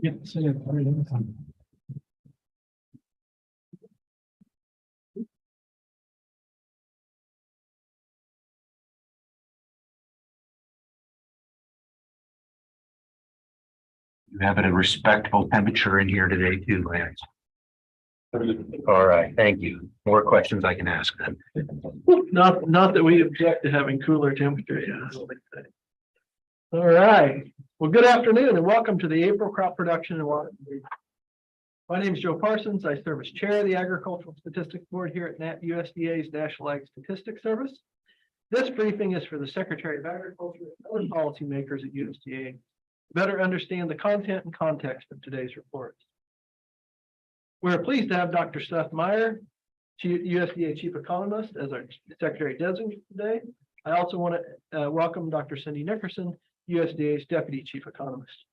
Yeah, so yeah, You have a respectable temperature in here today too, Lance. All right, thank you. More questions I can ask then. not that we object to having cooler temperature. Yeah. All right. Well, good afternoon and welcome to the April crop production and water. My name is Joe Parsons. I serve as chair of the Agricultural Statistics Board here at USDA's National Ag Statistics Service. This briefing is for the Secretary of Agriculture and other policymakers at USDA to better understand the content and context of today's reports. We're pleased to have Dr. Seth Meyer, USDA Chief Economist, as our Secretary Designate today. I also want to welcome Dr. Cindy Nickerson, USDA's Deputy Chief Economist.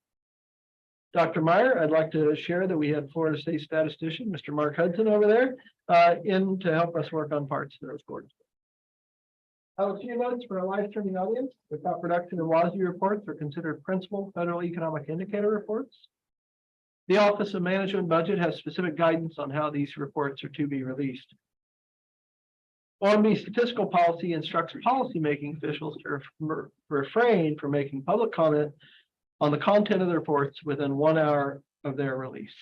Dr. Meyer, I'd like to share that we had Florida State statistician, Mr. Mark Hudson over there, in to help us work on parts of those boards. Our key events for our live streaming audience, the crop production and WASDE reports are considered principal federal economic indicator reports. The Office of Management and Budget has specific guidance on how these reports are to be released. OMB statistical policy instructs policymaking officials to refrain from making public comment on the content of the reports within 1 hour of their release.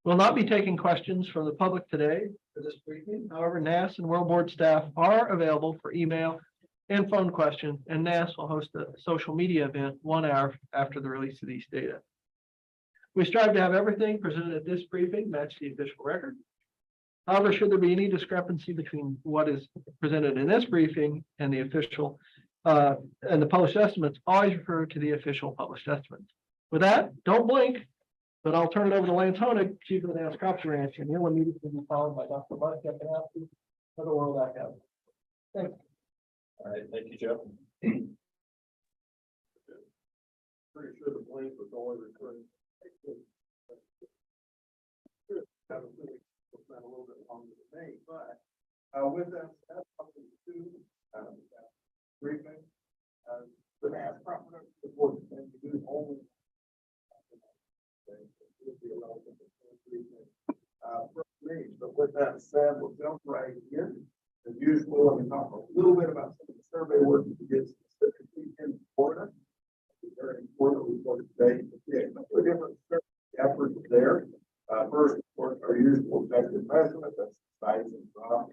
We'll not be taking questions from the public today for this briefing. However, NAS and World Board staff are available for email and phone questions, and NAS will host a social media event 1 hour after the release of these data. We strive to have everything presented at this briefing match the official record. However, should there be any discrepancy between what is presented in this briefing and the official and the published estimates, always refer to the official published estimates. With that, don't blink, but I'll turn it over to Lance Honig, Chief of the NAS Crops Ranch, and he'll immediately be followed by Dr. Mark Kepinowski for the World Ag Hub. Thanks. All right, thank you, Joe. Pretty sure the blink was only referring. That was a little bit longer than me, but with that, that's something to briefing. The NAS crop production report and we do only for me. But with that said, we'll jump right in. As usual, I'm going to talk a little bit about some of the survey work that we did specifically in Florida. It's very important report today. A couple of different efforts there. First, of course, our usual objective measurement, that's size and drop.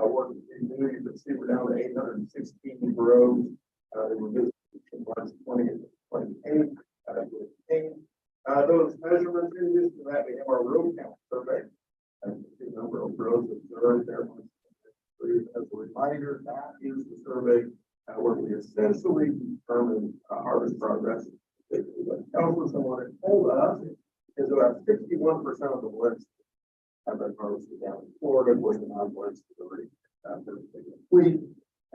Work we do, you can see we're down to 816 groves. That were visited from March 20th to 28th. Those measurements in addition to that, we have our row count survey. The number of rows observed there. As a reminder, that is the survey where we essentially determine harvest progress. What tells us and what it told us is about 61% of the blitz have been harvested down in Florida, where the non-blitz is already complete,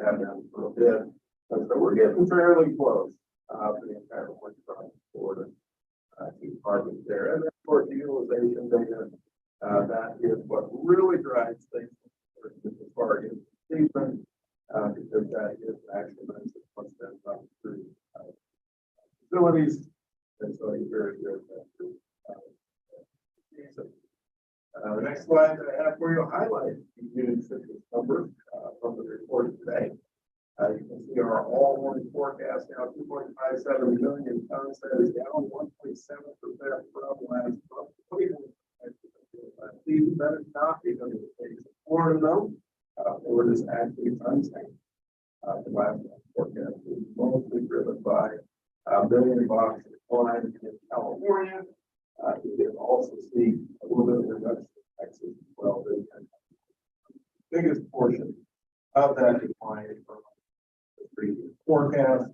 have done for a bit. So we're getting fairly close for the entire blitz from Florida to harvest there. And then, of course, the utilization data, that is what really drives things as far as season, because that is actually what's been done through facilities. And so you're very good at the next slide that I have for you highlight the unit census numbers from the report today. You can see our all-morning forecast now 2.57 million tons. That is down 1.7% from last month. That is not because of the case of Florida, though. Florida is actually unchanged. The last month forecast is mostly driven by $1 billion decline in California. You can also see a little bit of reduction in Texas as well. The biggest portion of that decline is from the previous forecast.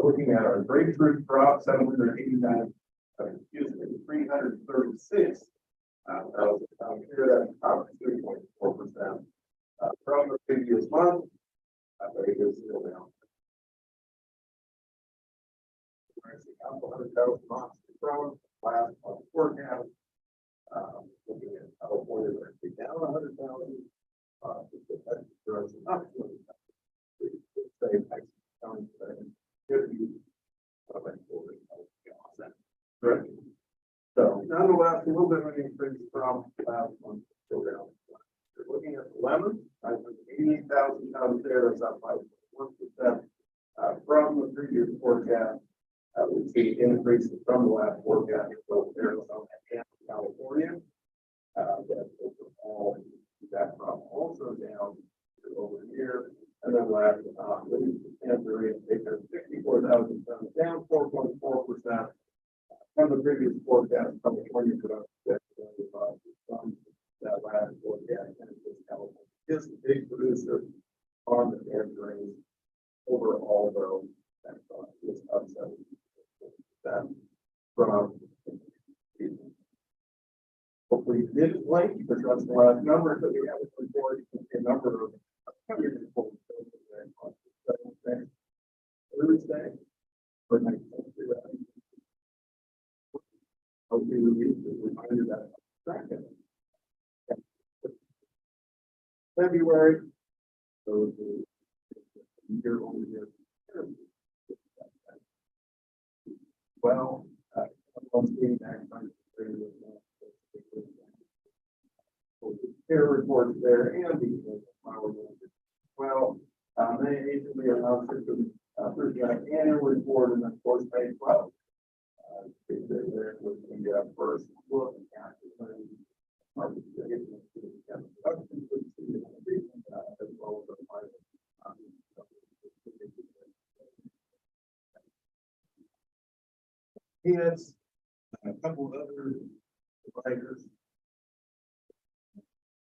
Looking at our grapefruit crop, 336,000 here, that's about 2.4% from the previous month. But it is still down. We're actually up 100,000 months from last month's forecast. Looking at California, we're actually down 100,000. Up say Texas County should be correct. So nonetheless, a little bit of an increase from last month. Still down. You're looking at the lemon, I think 88,000 tons there, that's up by 1%. From the previous forecast, we see increases from the last forecast, both Arizona and California. That overall, that crop also down over here. And then last but not least, Tanzania, they have 64,000 tons, down 4.4%. From the previous forecast, California production from that last forecast, and California is the big producer on the tangerines. Overall, though, that is up 7% from. Hopefully, you didn't like because that's the last number that we have to report. You can see a number of Thursday for next hopefully release the reminder that second. February. So the year over year. Well, care reports there and the well, they usually are first annual report and of course page 12. There was the first look at Yes, a couple of other providers.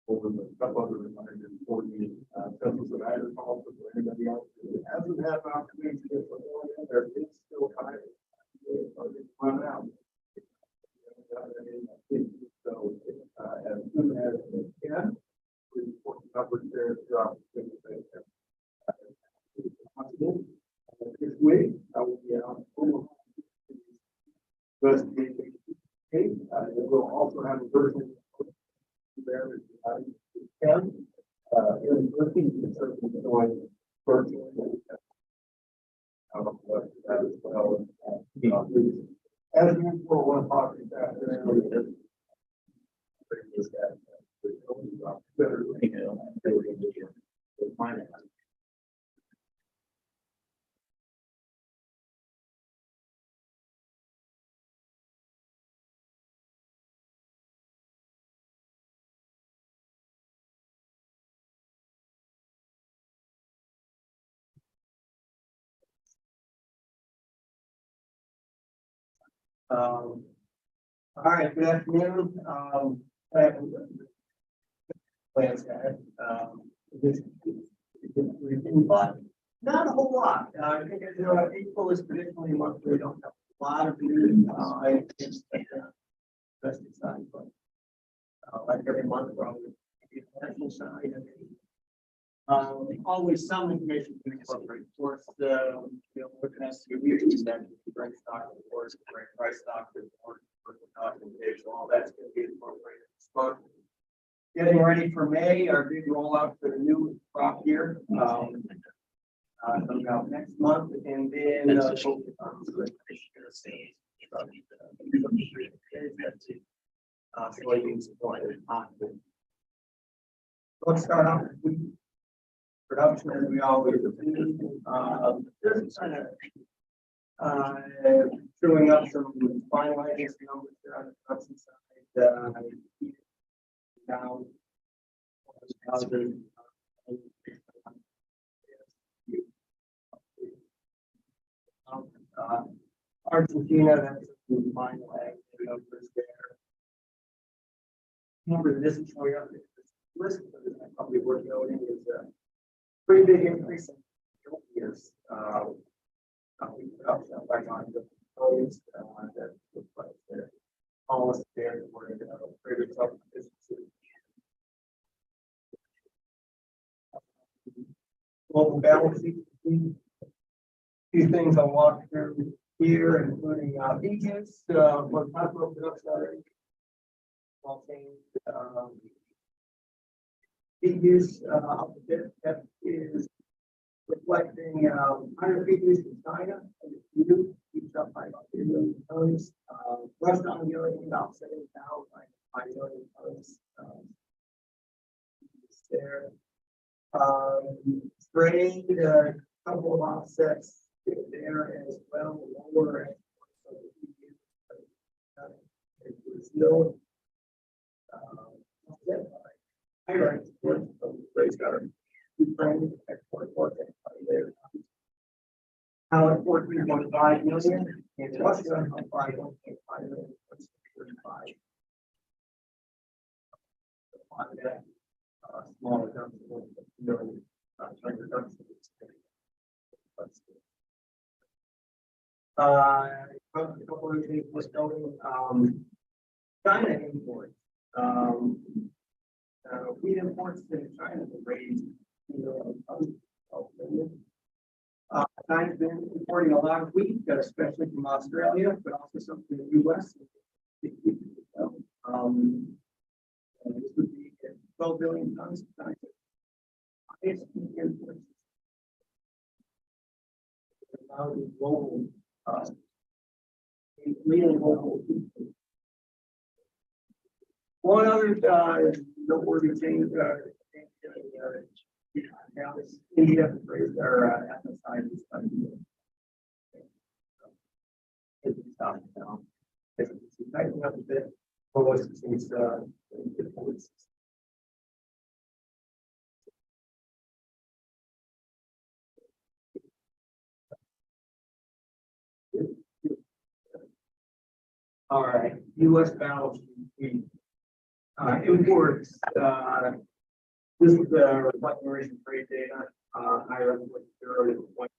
Over the couple other reminders for the census of agriculture for anybody else who hasn't had an opportunity to get one, there is still time. Run out. So as soon as we can, we report the numbers there throughout the this week, I will be out. We'll also have a version there in person, you can certainly join virtually. That as well. As usual, 1 o'clock this afternoon. All right, good afternoon. Plans guys. But not a whole lot. I think April is traditionally a month where we don't have a lot of news. I think side, but like every month, probably the national side. Always some information to incorporate. Of course, looking at the bring stock, of course, bring price stock, documentation, all that's going to be incorporated. But getting ready for May, our big rollout for the new crop year. Coming out next month, and then let's start off with production as we always do. Just kind of showing up some finalizing numbers there on the production side. Now, Argentina, that's the final ag numbers there. Remember, this is showing up this list, but it's probably worth noting is a pretty big increase in years. Back on the post that looks like they're almost there. We're going to create self efficiency. Global balance sheet. Few things I'll walk through here, including agents for capital production. Small change. Use up a bit. That is reflecting 100 feet east of China, and the EU keeps up by about 3 million tons. West ongoing about 70,000 by 5 million tons. There. Spraying a couple of offsets there as well, lower Brazil. Higher export from race guard. Ukraine export forecast there. Now at 14.5 million, and Russia on 5.5 million. 35. On that. Smaller dumps, million, China dumps. A couple of things was noting, China imports, wheat imports to China have raised, China's been importing a lot of wheat, especially from Australia, but also some from the US. And this would be 12 billion tons of China. It's imports. Now the global, leading global. One other noteworthy change, India has raised their FSI this time. It's tightening up a bit. Almost seems all right, U.S. balance sheet. Imports. This is the reflecting recent trade data. Higher than what zero point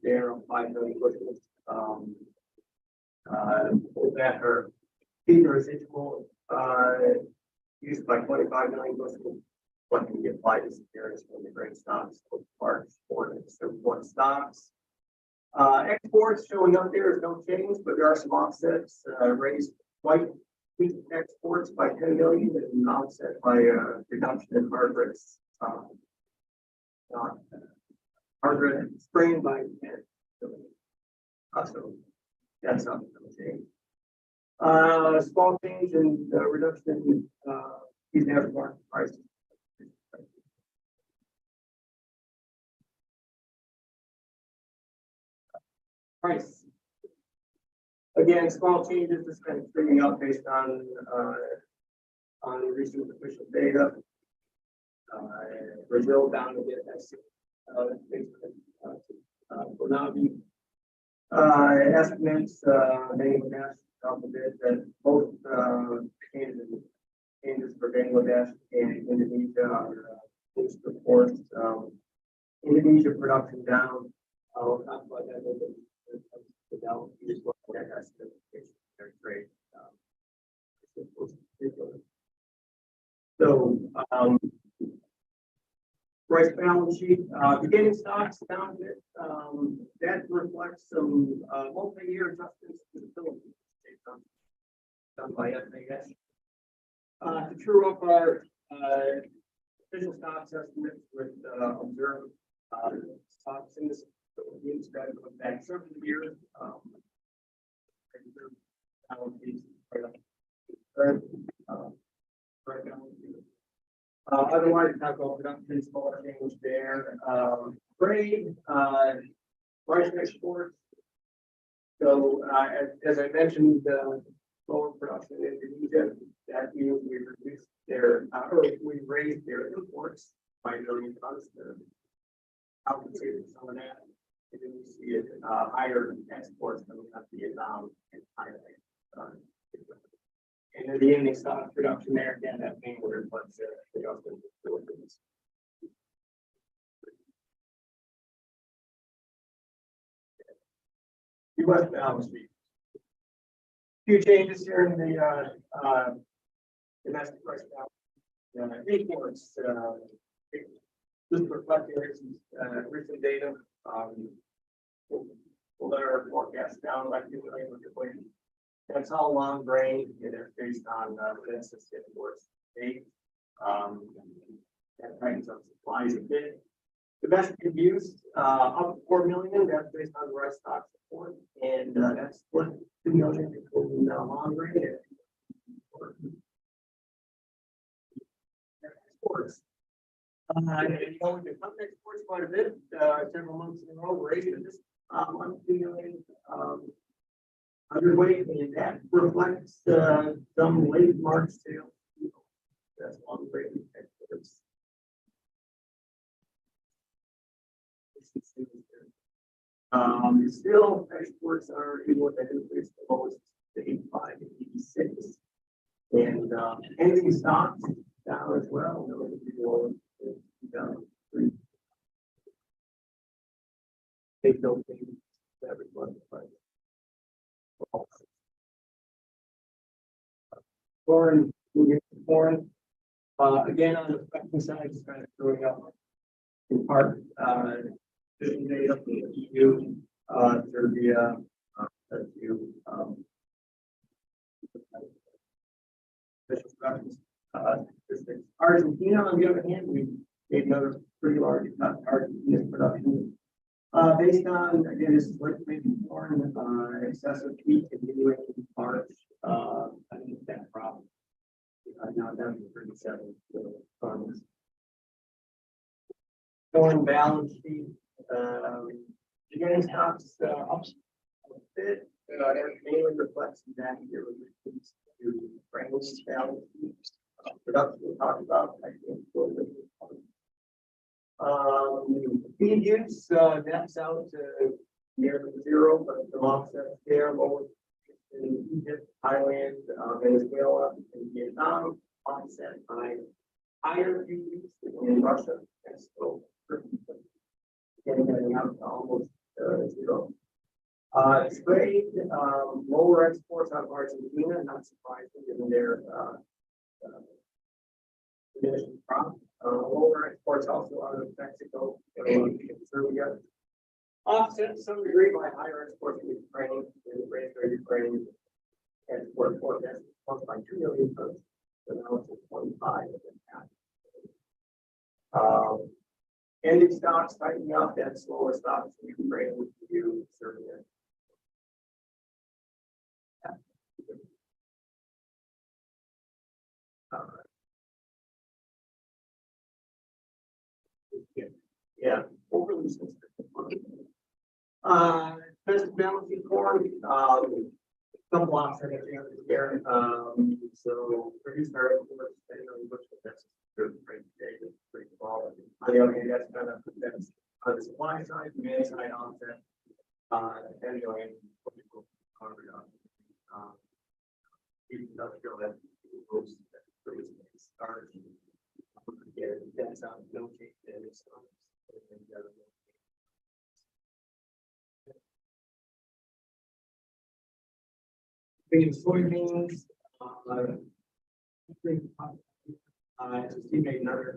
there on 5 million bushels. That are feed residual used by 25 million bushels. What can be applied to securities from the grain stocks, parts, or support stocks. Exports showing up there is no change, but there are some offsets. Raised white wheat exports by 10 million and offset by reduction in Margaret's Margaret spring by 10 million. So that's not no change. Small change in reduction in these average market prices. Price. Again, small changes, just kind of figuring out based on recent official data. Brazil down a bit. That's will now be estimates. Bangladesh up a bit. That both changes for Bangladesh and Indonesia are news reports. Indonesia production down. I'll talk about that a little bit. So, price balance sheet, beginning stocks down a bit. That reflects some multi-year adjustments to the Philippines done by SAS. To true up our official stocks estimates with observed stocks in this. Philippines got to go back several years. Otherwise, not going production, smaller change there. Grain, rice exports. So, as I mentioned, lower production in Indonesia. That means we reduced their, or we raised their imports by 1 million tons. Compensated some of that. And then we see it higher exports coming out of Vietnam and Thailand. And then the ending stock production there, again, that being where it was Philippines. U.S. balance sheet. Few changes here in the domestic price balance. Imports. This is reflecting recent data. We'll let our forecast down by 2 million with the equation. That's all long grain, and they're based on census imports. That tightens up supplies a bit. Domestic use, up to 4 million, that's based on livestock support, and, that's split 2 million between, long grain and exports. You know, we've been coming to exports quite a bit, several months in a row, we're able to this, month, 2 million, underway, and that reflects, some late March sales. That's long grain exports. Still exports are even with that increase the lowest to 85 to 86. And ending stocks down as well. They don't think that reflects the price. Corn, moving to corn. Again, on the spectrum side, just kind of throwing up in part, fishing data from the EU, Serbia, EU, statistics. Argentina, on the other hand, we made another pretty large cut in Argentina's production. Based on, again, this is like maybe corn, excessive heat continuing in March, I think that problem. Now down to 37 tons. Corn balance sheet, beginning stocks up a bit, mainly reflects that here with to Franklin's balance sheet. Production we talked about, I think, feed use nets out to nearly zero, but the offset there, lower in Egypt, Thailand, Venezuela, and Vietnam, offset by higher feed use in Russia and still getting out to almost zero. Trade, lower exports out of Argentina, not surprising given their diminished crop. Lower exports also out of Mexico, Serbia. Offset to some degree by higher exports from Ukraine, and the rate of Ukraine export forecast by 2 million tons, so now it's at 25 of that. Ending stocks tightening up, and slower stocks from Ukraine with EU, Serbia. Yeah, overly sensitive. Best balancing corn, couple offset there. So reduce our exports, depending on which that's pretty small. On the other hand, that's kind of that's on the supply side, demand side offset. Depending on industrial that moves start. Yeah, that's no change there. Soybeans, SSD made another.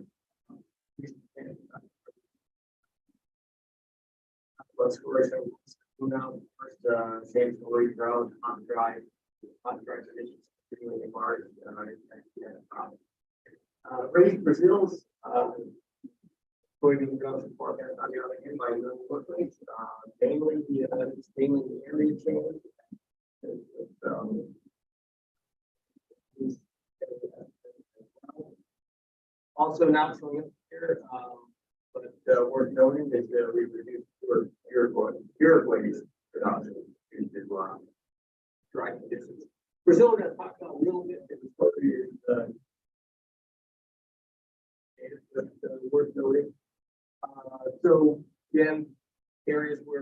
Now, first, same story, drought, hot dry conditions, particularly in March. Raised Brazil's soybean production forecast on the other hand by quickly, mainly the area change. Also not showing up here, but worth noting that we reduced Uruguay's production due to dry conditions. Brazil, we're going to talk about a little bit. Worth noting. So again, areas where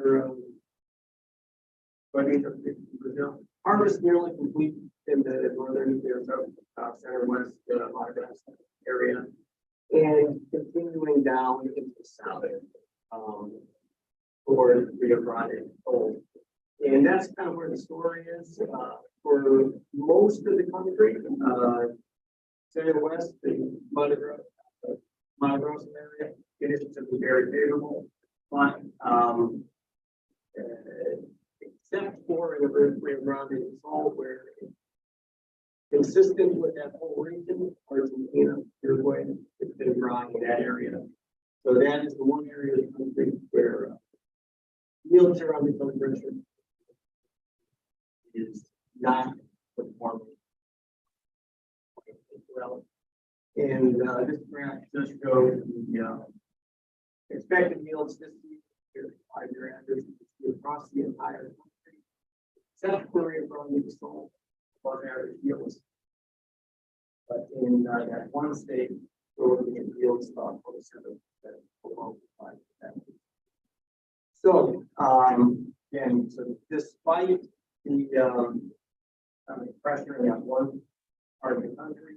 Brazil harvest nearly complete in the northern center west area, and continuing down into the south for Rio Grande Old. And that's kind of where the story is for most of the country. Center west, the Mato Grosso area, conditions have been very favorable, but except for in the Rio Grande do Sul, where consistent with that whole region, Argentina, Uruguay, it's been dry in that area. So that is the one area of the country where yields are under some pressure. Is not performing well. And this graph just shows the expected yields this year, 5-year average across the entire country. South Korea probably saw above average yields. But in that one state, we're looking at yields about 47% below 5%. So, again, so despite the pressure in that one part of the country,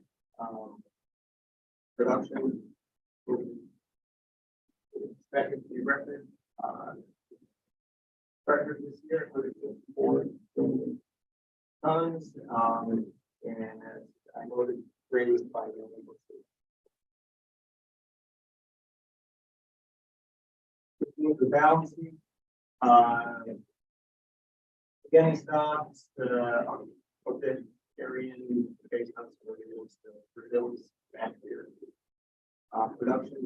production is expected to be record. Record this year, 154 million tons, and as I noted, raised by the illegal state. The balance sheet, beginning stocks, okay, carrying based on some of the Brazil's back here. Production.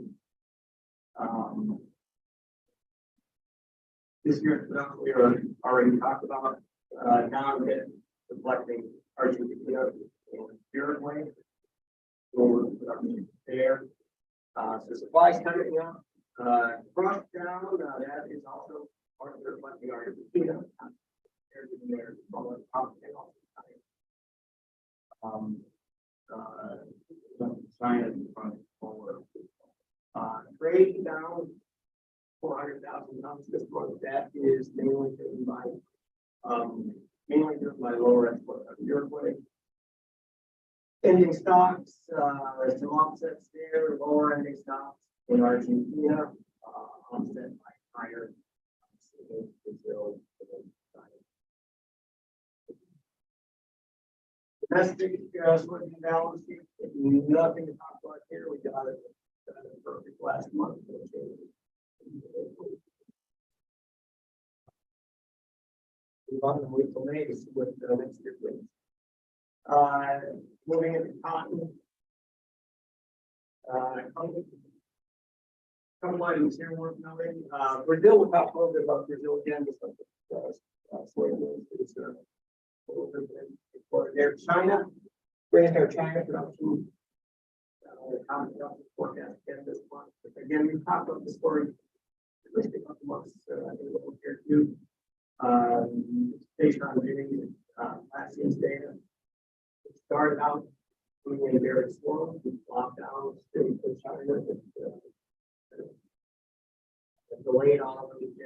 This year's production we already talked about. Now that reflecting Argentina and Uruguay. Lower production there. So supplies coming up. Brush down, that is also part of the reflecting Argentina. There, China's front forward. Trade down 400,000 tons this month. That is mainly driven by lower export of Uruguay. Ending stocks, some offsets there, lower ending stocks in Argentina, offset by higher Brazil. Domestic swing balance sheet, nothing to talk about here. We got it perfect last month. Move on and wait till May to see what the next year brings. Moving into cotton. Couple items here worth noting. Brazil, we'll talk a little bit about Brazil again, just like soybeans. There, China, raised our China production. Common production forecast again this month. Again, we talked about the story. At least a couple months here too. Based on the last year's data, it started out moving in very slow. Lockdowns in China, delayed all of these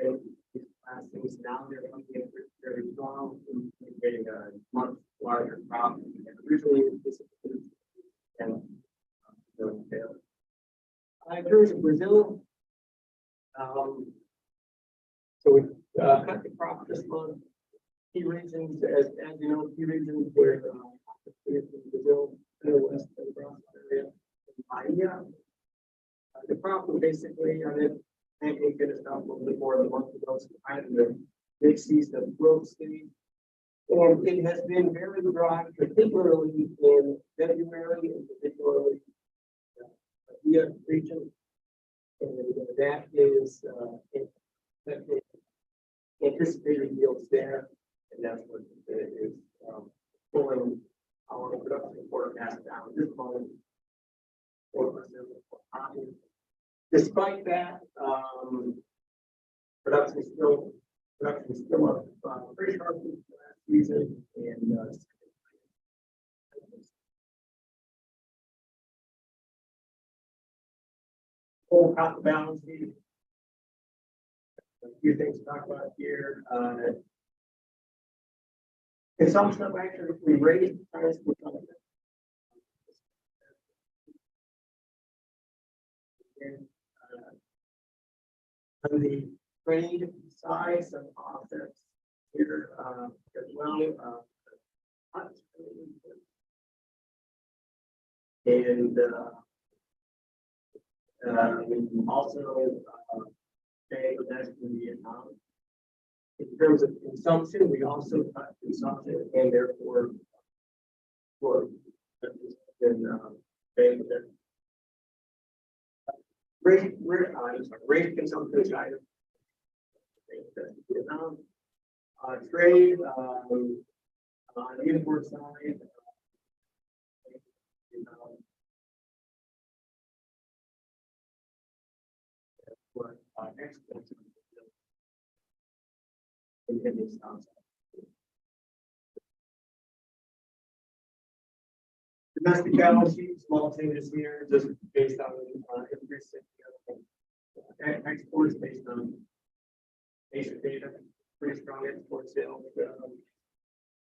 last things. Now they're coming in very strong and getting a much larger crop than originally anticipated. And in terms of Brazil, so we cut the crop this month. Key regions, as you know, key regions where Brazil, West and Brazil area, Bahia. The crop was basically on it. And we get it out a little bit more than a month ago. So kind of the mid-season growth stage. And it has been very dry, particularly in February, and particularly Bahia region. And that is anticipated yields there, and that's what is pulling our production forecast down this month. Despite that, production is still up pretty sharply last season, and full cotton balance sheet. A few things to talk about here. Consumption of actually we raised price for on the trade side, some offsets here as well. And we also pay that's in Vietnam. In terms of consumption, we also cut consumption, and therefore for paying that. Rate consumption item. Trade, on the import side. Export. Domestic balance sheet, small changes here, just based on increase in exports based on basic data, pretty strong export sales.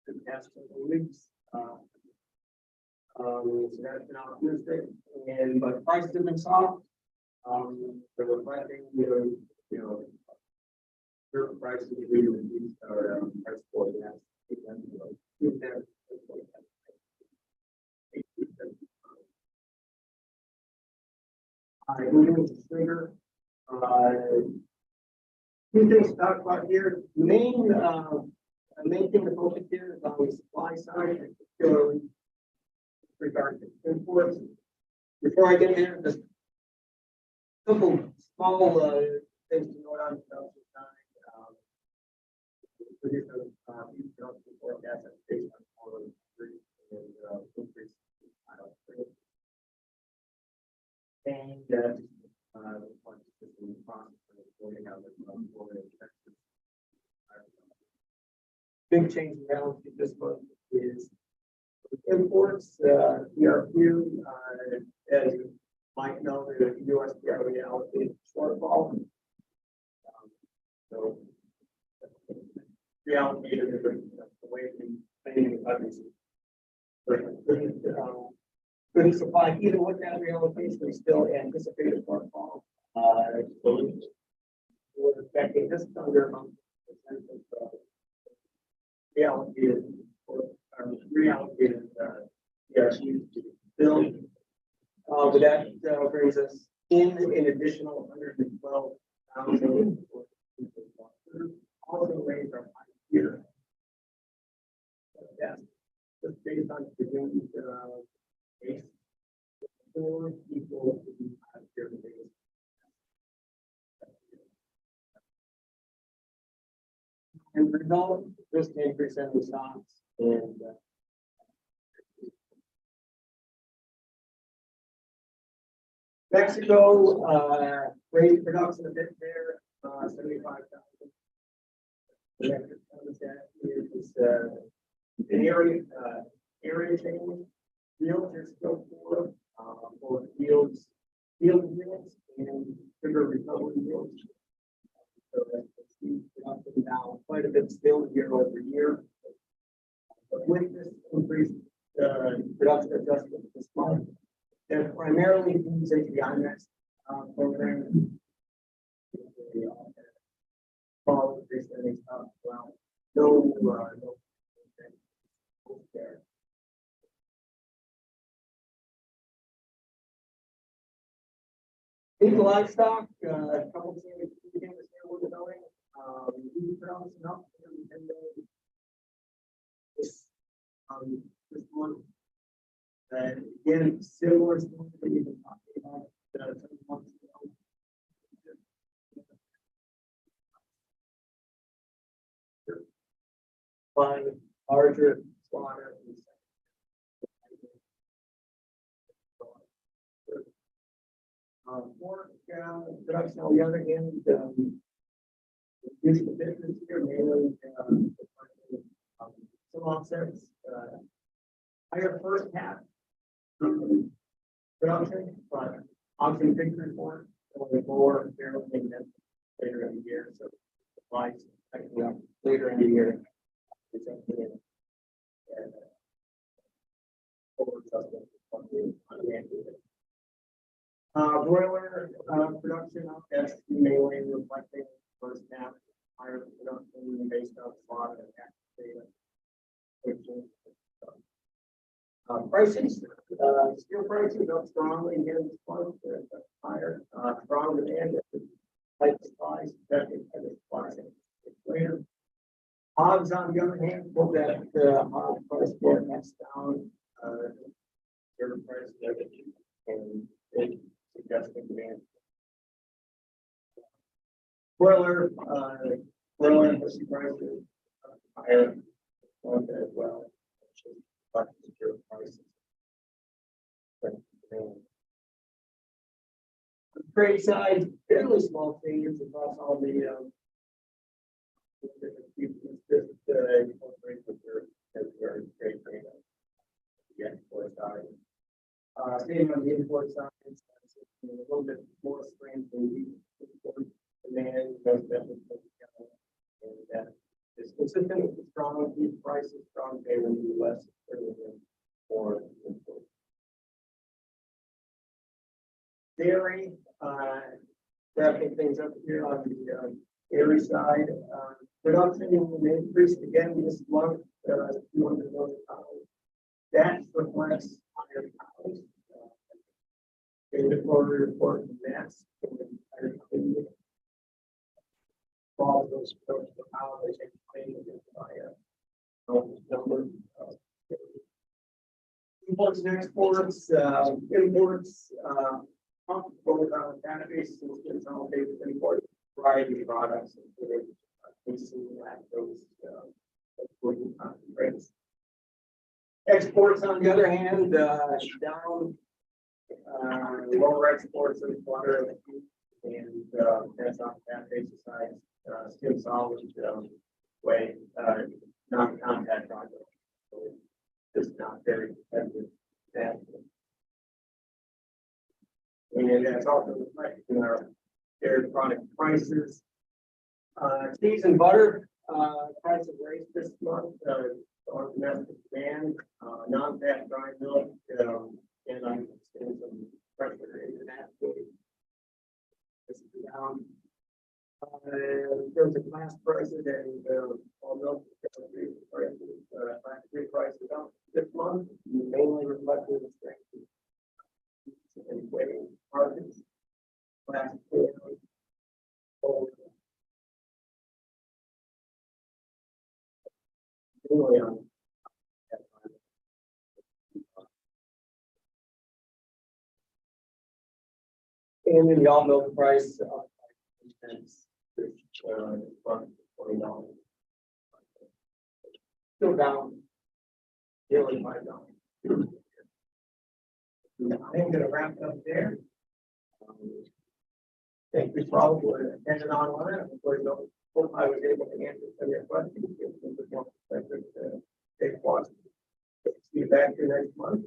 In the past couple of weeks. So that's been optimistic, and but prices have been soft. So reflecting, certain prices we reduced our price forecast. Moving to sugar. Two things to talk about here. Main thing to focus here is on the supply side, particularly regarding imports. Before I get there, just a couple small things to note on production side. Production forecast based on all three and increase. And big change in balance sheet this month is imports. We are here, as you might know, the USDA allocated shortfall. So reallocated the way we planning the budget. Couldn't supply either with that reallocation. We still anticipate a shortfall. We're expecting this under reallocated or reallocated PRCs to build. But that brings us in an additional 112,000. Also raised our here. Yes, just based on the base. 4 people here. And the result, just increase in the stocks and Mexico raised production a bit there, 75,000. The next is an area change. Fields are still for field units and sugar recovery fields. So that's production down quite a bit still year over year. But with this increased production adjustment this month, they're primarily using the IMAX program. Well, no. There. In livestock, a couple of things we're going. This one, again, similar to what we've been talking about 7 months ago. By larger slaughter. Pork production on the other hand, usually business here mainly some offsets, higher first half production, but option big report only more fairly negative later in the year. So supplies later in the year. Broiler production that's mainly reflecting first half higher production based on slaughter and data. Prices, steel prices up strongly again this month, higher, strong demand, tight supplies, later. Hogs, on the other hand, pulled that hog price forecast down, price and suggesting demand Broiler, broiler and pussy prices higher as well. But secure prices. The trade side, fairly small changes across all the different pieces, just incorporate with their trade trade. The export side. Same on the import side, it's a little bit more strength in the import demand, because that was and that is consistent with the strong beef prices, strong pay in the US for import. Dairy, wrapping things up here on the dairy side, production increased again this month, 200 million pounds. That reflects higher cows. Inventory report from that's all of those how they take by number. Imports and exports, imports, both on a database and consolidated import variety of products, including lactose, concentrates. Exports, on the other hand, down, lower exports of butter and that's on that basis side, skim solid way, non-contact product. So it's not very competitive. And that's also reflected in our dairy product prices. Cheese and butter, price of raised this month, on domestic demand, non-fat dry milk, and I'm seeing some pressure internationally. This is down. In terms of class prices and all milk prices, class 3 prices down this month, mainly reflecting the strength in weighing markets. Class 4. And then the all milk price $20. Still down nearly $5. I'm gonna wrap it up there. Thank you for all who attended online. Of course, I hope I was able to answer some of your questions. Take one. See you back here next month.